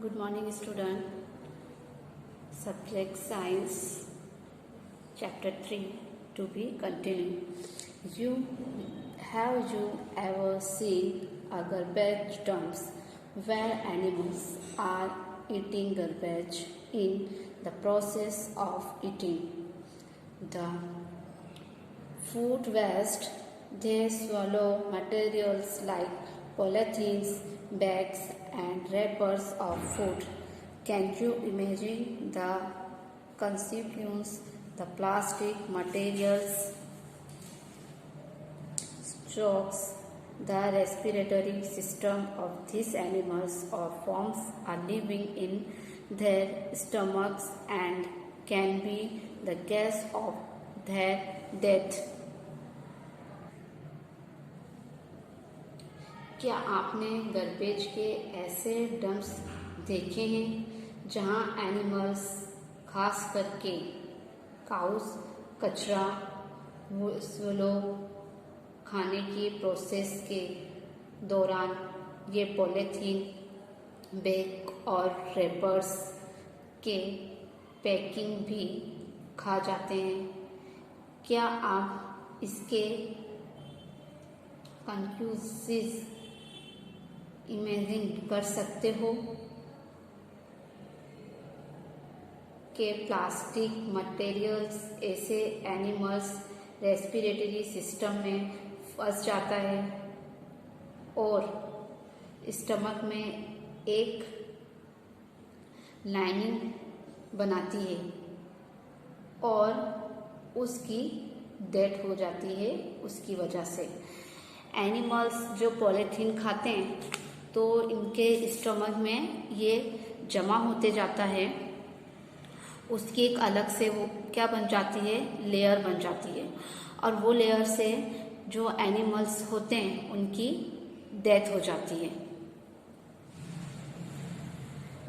Good morning, student. Subject Science, Chapter 3 to be continued. Have you ever seen a garbage dumps where animals are eating garbage in the process of eating the food waste? They swallow materials like polythenes, bags and wrappers of food. Can you imagine the consequences? The plastic materials chokes the respiratory system of these animals or worms are living in their stomachs and can be the cause of their death. क्या आपने garbage के ऐसे dumps देखे हैं जहां animals खास करके cows कचरा स्वलो खाने की प्रोसेस के दौरान ये पॉलीथीन बैग और रैपर्स के पैकिंग भी खा जाते हैं? क्या आप इसके कंक्लूसिव इमेजिन कर सकते हो कि प्लास्टिक मटेरियल्स ऐसे एनिमल्स रेस्पिरेटरी सिस्टम में फंस जाता है और स्टमक में एक लाइनिंग बनाती है और उसकी डेथ हो जाती है उसकी वजह से। एनिमल्स जो पॉलीथीन खाते हैं तो इनके स्टमक में ये जमा होते जाता है, उसकी एक अलग से वो क्या बन जाती है, लेयर बन जाती है और वो लेयर से जो एनिमल्स होते हैं उनकी डेथ हो जाती है।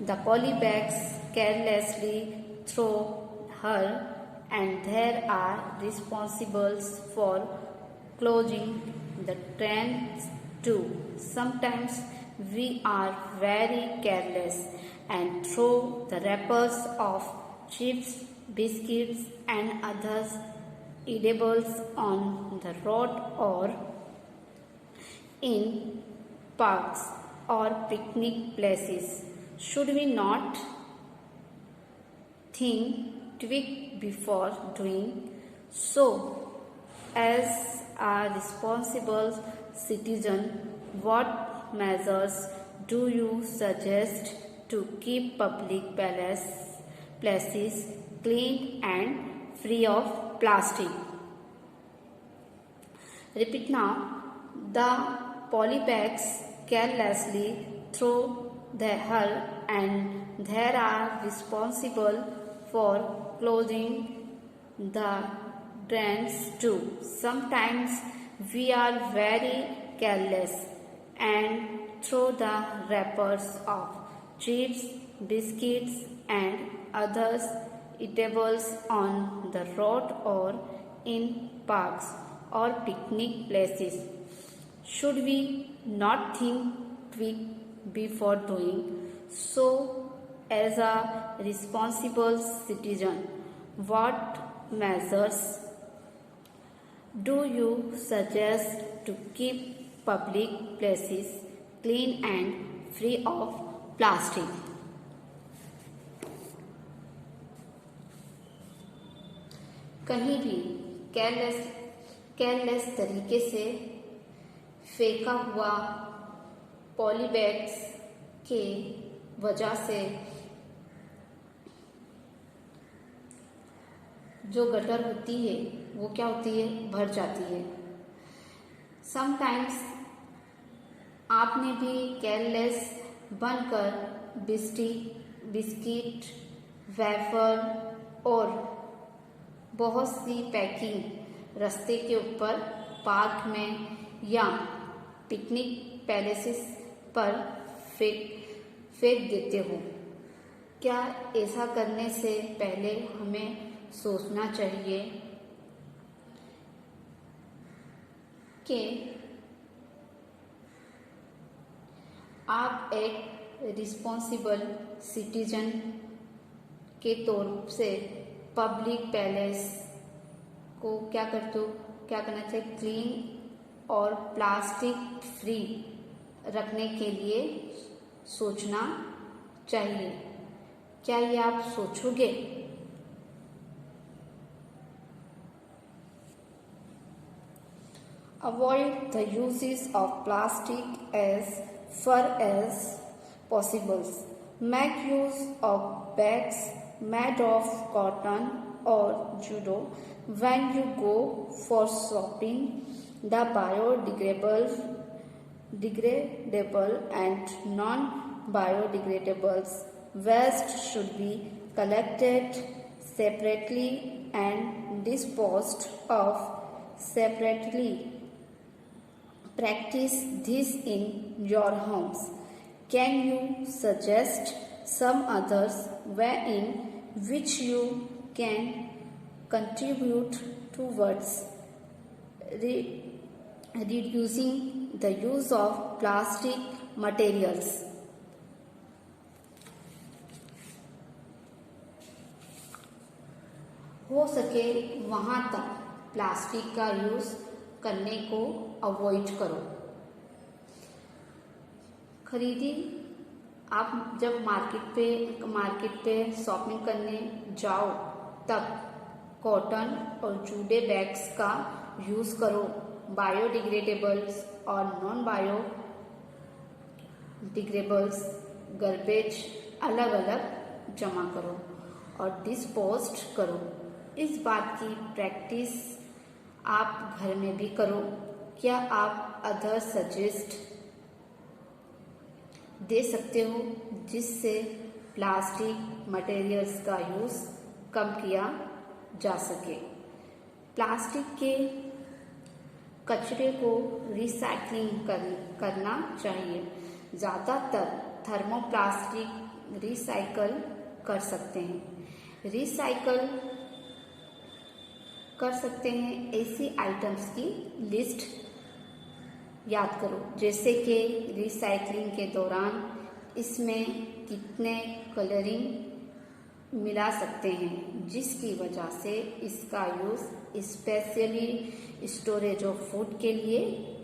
The polybags carelessly throw here and there are responsibles for closing the drains too. Sometimes we are very careless and throw the wrappers of chips, biscuits and others edibles on the road or in parks or picnic places. Should we not think twice before doing so? As a responsible citizen, what measures do you suggest to keep public places clean and free of plastic? Repeat now. The polybags carelessly throw the hull and they are responsible for closing the drains too. Sometimes we are very careless and throw the wrappers of chips, biscuits and others eatables on the road or in parks or picnic places. Should we not think twice before doing so? As a responsible citizen, what measures do you suggest to keep public places clean and free of plastic? कहीं भी careless तरीके से फेंका हुआ polybags के वजह से जो गटर होती है वो क्या होती है, भर जाती है। समटाइम्स आपने भी केयरलेस बनकर बिस्किट, वेफर और बहुत सी पैकिंग रास्ते के ऊपर, पार्क में या पिकनिक पैलेसेस पर फेंक देते हो। क्या ऐसा करने से पहले हमें सोचना चाहिए कि आप एक रिस्पॉन्सिबल सिटीजन के तौर से पब्लिक पैलेस को क्या करना चाहिए, क्लीन और प्लास्टिक फ्री रखने के लिए सोचना चाहिए। क्या ये आप सोचोगे? Avoid the uses of plastic as far as possible. Make use of bags made of cotton or jute when you go for shopping. The biodegradable and non-biodegradable waste should be collected separately and disposed of separately. Practice this in your homes. Can you suggest some others way in which you can contribute towards reducing the use of plastic materials? हो सके वहाँ तक plastic का use करने को avoid करो। खरीदी आप जब मार्केट पे शॉपिंग करने जाओ तब कॉटन और जूट बैग्स का यूज करो। बायोडिग्रेडेबल्स और नॉन बायोडिग्रेडेबल्स गार्बेज अलग अलग जमा करो और डिस्पोज करो। इस बात की प्रैक्टिस आप घर में भी करो। क्या आप अदर सजेस्ट दे सकते हो जिससे प्लास्टिक मटेरियल्स का यूज कम किया जा सके? प्लास्टिक के कचरे को रिसाइकलिंग करना चाहिए। ज़्यादातर थर्मोप्लास्टिक रिसाइकल कर सकते हैं। ऐसी आइटम्स की लिस्ट याद करो, जैसे कि रिसाइकलिंग के दौरान इसमें कितने कलरिंग मिला सकते हैं, जिसकी वजह से इसका use specially storage of food के लिए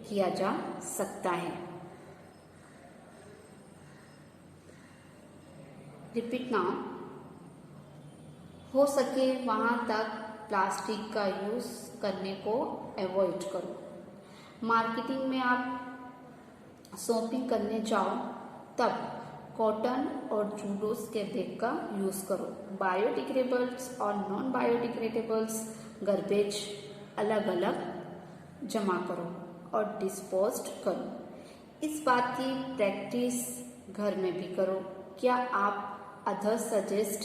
किया जा सकता है। Repeat now. हो सके वहां तक प्लास्टिक का यूज करने को अवॉइड करो। मार्केटिंग में आप शॉपिंग करने जाओ तब कॉटन और जूट के बैग का यूज करो। बायोडिग्रेडेबल्स और नॉन बायोडिग्रेडेबल्स गार्बेज अलग अलग जमा करो और डिस्पोज करो। इस बात की प्रैक्टिस घर में भी करो। क्या आप अदर सजेस्ट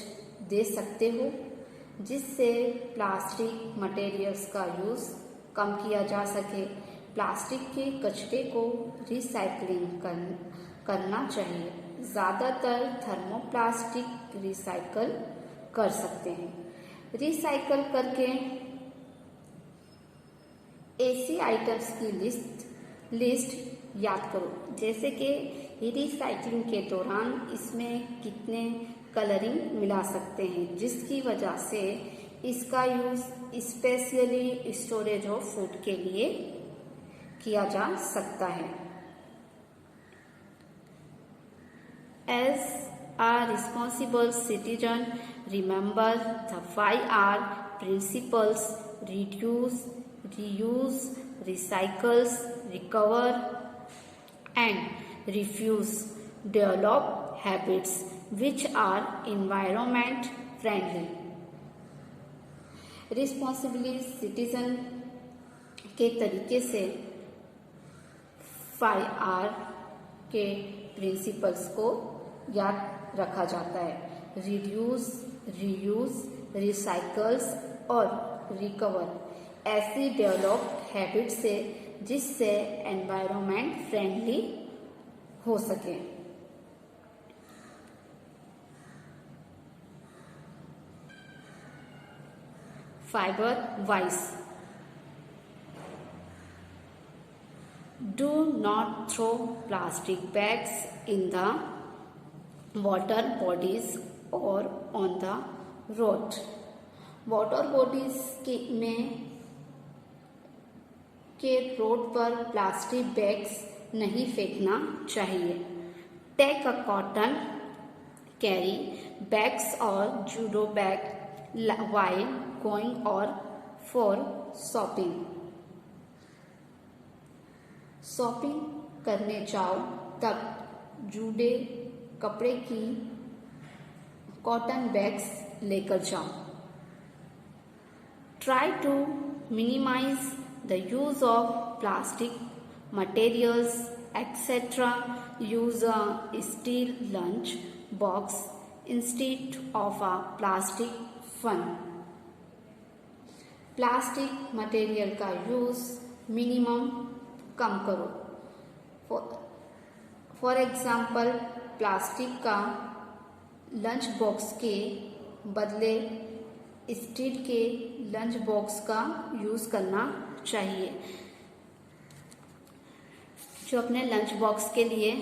दे सकते हो जिससे प्लास्टिक मटेरियल्स का यूज कम किया जा सके? प्लास्टिक के कचरे को रिसाइकलिंग करना चाहिए। ज़्यादातर थर्मोप्लास्टिक रिसाइकल कर सकते हैं। रिसाइकल करके ऐसी आइटम्स की लिस्ट याद करो, जैसे कि रिसाइकलिंग के दौरान इसमें कितने कलरिंग मिला सकते हैं, जिसकी वजह से इसका use specially storage of food के लिए किया जा सकता है। As a responsible citizen, remember the 5R principles: reduce, reuse, recycle, recover, and refuse. Develop habits which are environment friendly. Responsible citizen के तरीके से 5R के प्रिंसिपल्स को याद रखा जाता है। रिड्यूस, रीयूज, रिसाइकल्स और रिकवर ऐसी डेवलप्ड हैबिट से जिससे एनवायरनमेंट फ्रेंडली हो सके। फाइबर वाइज, do not throw plastic bags in the water bodies और on the road. Water bodies के रोड पर प्लास्टिक बैग्स नहीं फेंकना चाहिए। Take a cotton carry bags और jute bag while going or for shopping। Shopping करने जाओ तब जूडे कपड़े की कॉटन बैग्स लेकर जाओ। Try to minimize the use of plastic materials etc. Use a steel lunch box instead of a plastic one. Plastic material का use minimum कम करो। फॉर एग्जाम्पल प्लास्टिक का लंच बॉक्स के बदले स्टील के lunch box का use करना चाहिए। जो अपने लंच बॉक्स के लिए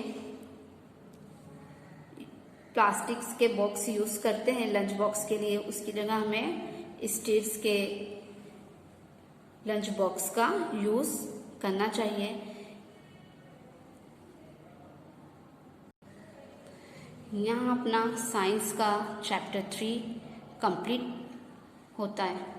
प्लास्टिक के बॉक्स यूज करते हैं लंच बॉक्स के लिए, उसकी जगह हमें स्टील्स के लंच बॉक्स का यूज करना चाहिए। यहाँ अपना साइंस का चैप्टर 3 कंप्लीट होता है।